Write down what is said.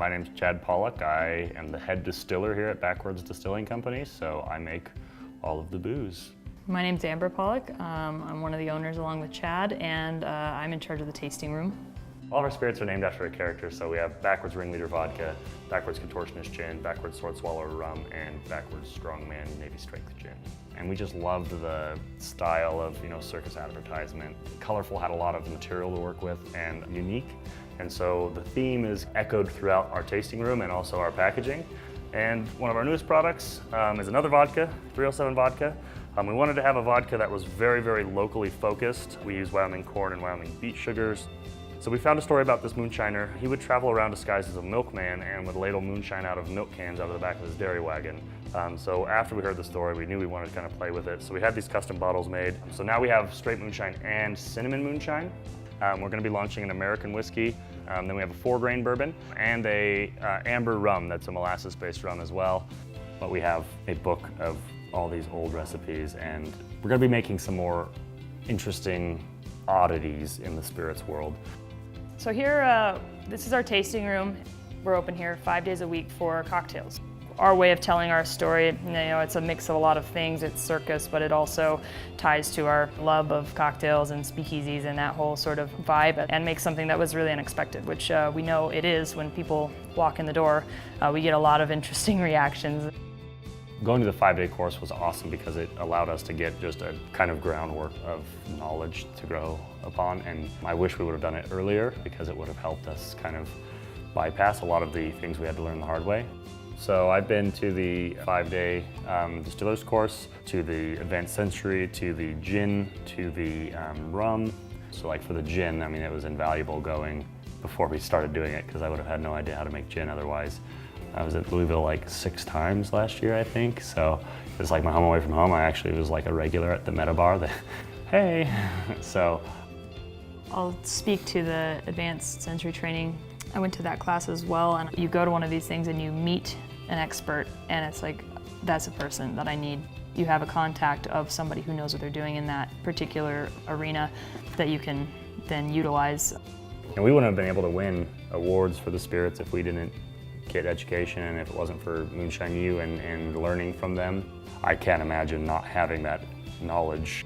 My name's Chad Pollock. I am the head distiller here at Backwards Distilling Company, so I make all of the booze. My name's Amber Pollock. I'm one of the owners along with Chad, and I'm in charge of the tasting room. All of our spirits are named after a character, so we have Backwards Ringleader Vodka, Backwards Contortionist Gin, Backwards Sword Swallower Rum, and Backwards Strongman Navy Strength Gin. And we just loved the style of, circus advertisement. Colorful had a lot of material to work with and unique. And so the theme is echoed throughout our tasting room and also our packaging. And one of our newest products is another vodka, 307 vodka. We wanted to have a vodka that was very, very locally focused. We use Wyoming corn and Wyoming beet sugars. So we found a story about this moonshiner. He would travel around disguised as a milkman and would ladle moonshine out of milk cans out of the back of his dairy wagon. So after we heard the story, we knew we wanted to kind of play with it. So we had these custom bottles made. So now we have straight moonshine and cinnamon moonshine. We're going to be launching an American whiskey. Then we have a 4-grain bourbon and a amber rum that's a molasses-based rum as well. But we have a book of all these old recipes, and we're going to be making some more interesting oddities in the spirits world. So here, this is our tasting room. We're open here 5 days a week for cocktails. Our way of telling our story, it's a mix of a lot of things. It's circus, but it also ties to our love of cocktails and speakeasies and that whole sort of vibe, and makes something that was really unexpected, which we know it is when people walk in the door. We get a lot of interesting reactions. Going to the 5-day course was awesome because it allowed us to get just a kind of groundwork of knowledge to grow upon, and I wish we would have done it earlier because it would have helped us kind of bypass a lot of the things we had to learn the hard way. So I've been to the 5-day distiller's course, to the advanced sensory, to the gin, to the rum. So like for the gin, it was invaluable going before we started doing it because I would have had no idea how to make gin otherwise. I was at Louisville like 6 times last year, I think. So it's like my home away from home. I actually was like a regular at the Meta Bar. Hey, so. I'll speak to the advanced sensory training. I went to that class as well, and you go to one of these things and you meet an expert, and it's like, that's a person that I need. You have a contact of somebody who knows what they're doing in that particular arena that you can then utilize. And we wouldn't have been able to win awards for the spirits if we didn't get education and if it wasn't for Moonshine U and learning from them. I can't imagine not having that knowledge.